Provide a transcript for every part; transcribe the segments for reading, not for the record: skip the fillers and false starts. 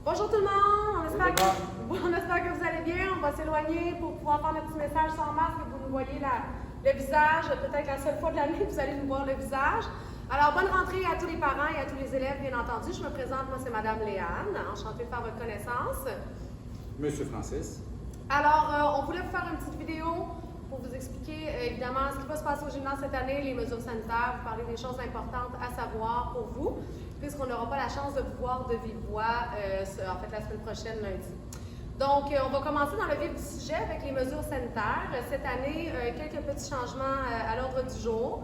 Bonjour tout le monde, on espère que vous allez bien. On va s'éloigner pour pouvoir faire le petit message sans masque et que vous nous voyez le visage. Peut-être la seule fois de l'année que vous allez nous voir le visage. Alors, bonne rentrée à tous les parents et à tous les élèves, bien entendu. Je me présente, moi c'est Madame Léane. Enchantée de faire votre connaissance. Monsieur Francis. Alors, on voulait vous faire une petite vidéo pour vous expliquer évidemment ce qui va se passer au gymnase cette année, les mesures sanitaires, vous parler des choses importantes à savoir pour vous, puisqu'on n'aura pas la chance de vous voir de vive voix, en fait la semaine prochaine, lundi. Donc, on va commencer dans le vif du sujet avec les mesures sanitaires. Cette année, quelques petits changements à l'ordre du jour.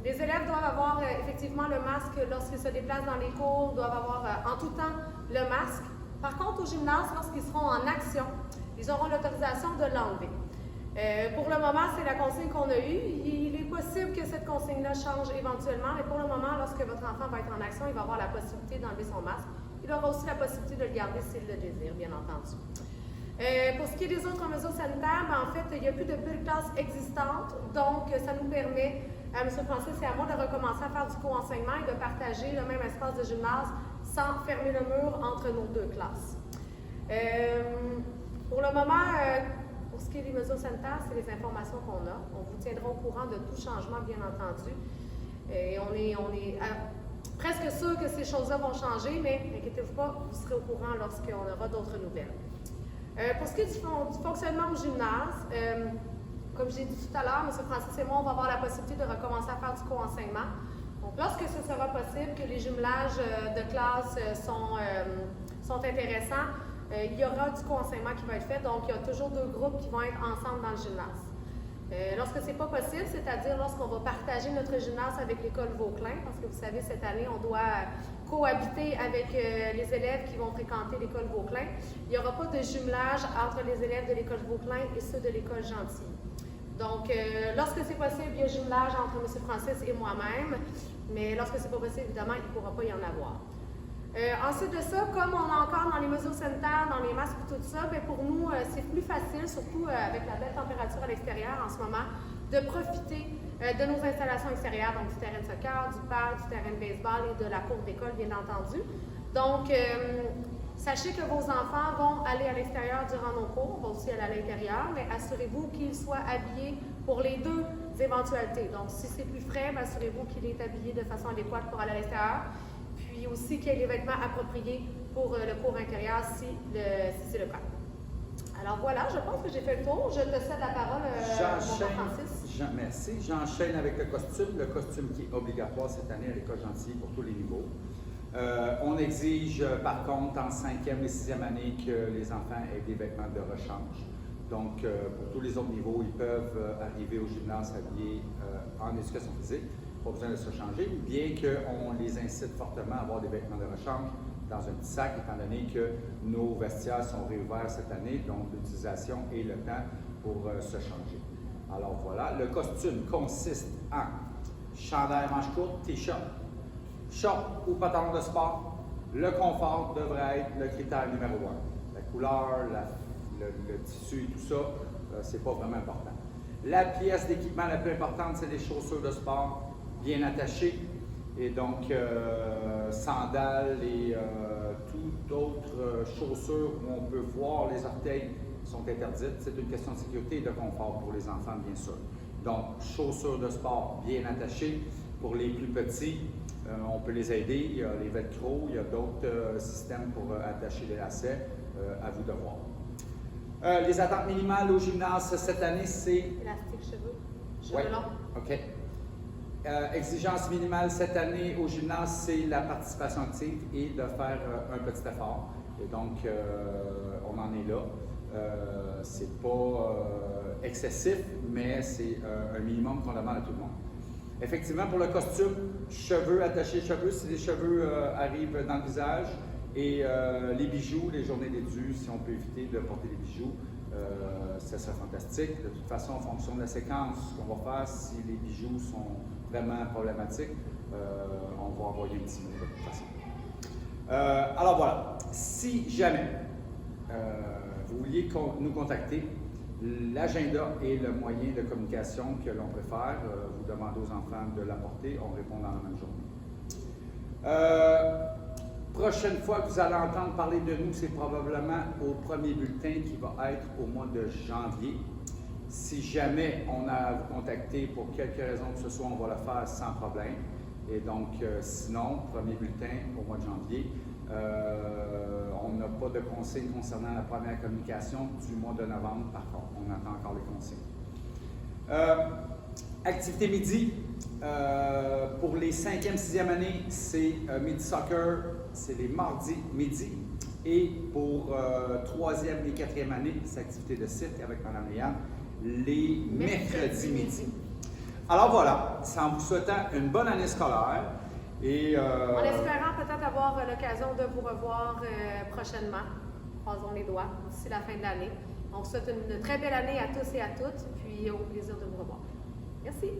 Les élèves doivent avoir effectivement le masque lorsqu'ils se déplacent dans les cours, doivent avoir en tout temps le masque. Par contre, au gymnase, lorsqu'ils seront en action, ils auront l'autorisation de l'enlever. Pour le moment, c'est la consigne qu'on a eue. Il est possible que cette consigne-là change éventuellement, mais pour le moment, lorsque votre enfant va être en action, il va avoir la possibilité d'enlever son masque. Il aura aussi la possibilité de le garder s'il le désire, bien entendu. Pour ce qui est des autres mesures sanitaires, en fait, il n'y a plus de bulles classes existantes, donc ça nous permet, à M. Francis et à moi, de recommencer à faire du co-enseignement et de partager le même espace de gymnase sans fermer le mur entre nos deux classes. Pour le moment, pour ce qui est des mesures sanitaires, c'est les informations qu'on a. On vous tiendra au courant de tout changement, bien entendu. Et on est presque sûr que ces choses-là vont changer, mais n'inquiétez-vous pas, vous serez au courant lorsqu'on aura d'autres nouvelles. Pour ce qui est du fonctionnement au gymnase, comme j'ai dit tout à l'heure, M. Francis et moi, on va avoir la possibilité de recommencer à faire du co-enseignement. Donc, lorsque ce sera possible, que les jumelages de classe sont intéressants, il y aura du co-enseignement qui va être fait, donc il y a toujours deux groupes qui vont être ensemble dans le gymnase. Lorsque ce n'est pas possible, c'est-à-dire lorsqu'on va partager notre gymnase avec l'école Vauclin, parce que vous savez, cette année, on doit cohabiter avec les élèves qui vont fréquenter l'école Vauclin, il n'y aura pas de jumelage entre les élèves de l'école Vauclin et ceux de l'école Gentil. Donc, lorsque c'est possible, il y a jumelage entre M. Francis et moi-même, mais lorsque ce n'est pas possible, évidemment, il ne pourra pas y en avoir. Ensuite de ça, comme on est encore dans les mesures sanitaires, dans les masques et tout ça, bien pour nous, c'est plus facile, surtout avec la belle température à l'extérieur en ce moment, de profiter de nos installations extérieures, donc du terrain de soccer, du parc, du terrain de baseball et de la cour d'école, bien entendu. Donc, sachez que vos enfants vont aller à l'extérieur durant nos cours, vont aussi aller à l'intérieur, mais assurez-vous qu'ils soient habillés pour les deux éventualités. Donc, si c'est plus frais, assurez-vous qu'il est habillé de façon adéquate pour aller à l'extérieur. Puis aussi qu'il y ait les vêtements appropriés pour le cours intérieur si c'est le cas. Alors voilà, je pense que j'ai fait le tour. Je te cède la parole, mon Francis. Merci. J'enchaîne avec le costume qui est obligatoire cette année à l'école Gentil pour tous les niveaux. On exige par contre en 5e et 6e année que les enfants aient des vêtements de rechange. Donc pour tous les autres niveaux, ils peuvent arriver au gymnase habillés en éducation physique. Pas besoin de se changer, bien qu'on les incite fortement à avoir des vêtements de rechange dans un petit sac, étant donné que nos vestiaires sont réouverts cette année, donc l'utilisation et le temps pour se changer. Alors voilà, le costume consiste en chandail manche courte, t-shirt, short ou pantalon de sport. Le confort devrait être le critère numéro 1. La couleur, le tissu et tout ça, c'est pas vraiment important. La pièce d'équipement la plus importante, c'est les chaussures de sport bien attachées, et donc sandales et toutes autres chaussures où on peut voir les orteils sont interdites. C'est une question de sécurité et de confort pour les enfants, bien sûr. Donc, chaussures de sport bien attachées. Pour les plus petits, on peut les aider. Il y a les velcro, il y a d'autres systèmes pour attacher les lacets. À vous de voir. Les attentes minimales au gymnase cette année, c'est... Élastique cheveux longs. OK. Exigence minimale cette année au gymnase, c'est la participation active et de faire un petit effort. Et donc, on en est là. C'est pas excessif, mais c'est un minimum qu'on demande à tout le monde. Effectivement, pour le costume, cheveux attachés, si les cheveux arrivent dans le visage, et les bijoux, les journées d'édu, si on peut éviter de porter des bijoux, ça serait fantastique. De toute façon, en fonction de la séquence qu'on va faire, si les bijoux sont vraiment problématiques, on va envoyer un petit mot de toute façon. Alors voilà, si jamais vous vouliez nous contacter, l'agenda est le moyen de communication que l'on préfère. Vous demandez aux enfants de l'apporter, on répond dans la même journée. Prochaine fois que vous allez entendre parler de nous, c'est probablement au premier bulletin qui va être au mois de janvier. Si jamais on a à vous contacter pour quelque raison que ce soit, on va le faire sans problème. Et donc, sinon, premier bulletin au mois de janvier. On n'a pas de consignes concernant la première communication du mois de novembre, par contre. On attend encore les consignes. Activité midi. Pour les 5e, 6e années, c'est Midi Soccer, c'est les mardis midi. Et pour 3e et 4e année, c'est activité de site avec Mme Léane, les mercredis midi. Alors voilà, c'est en vous souhaitant une bonne année scolaire. Et, en espérant peut-être avoir l'occasion de vous revoir prochainement, croisons les doigts, d'ici la fin de l'année. On vous souhaite une très belle année à tous et à toutes, puis au plaisir de vous revoir. Merci.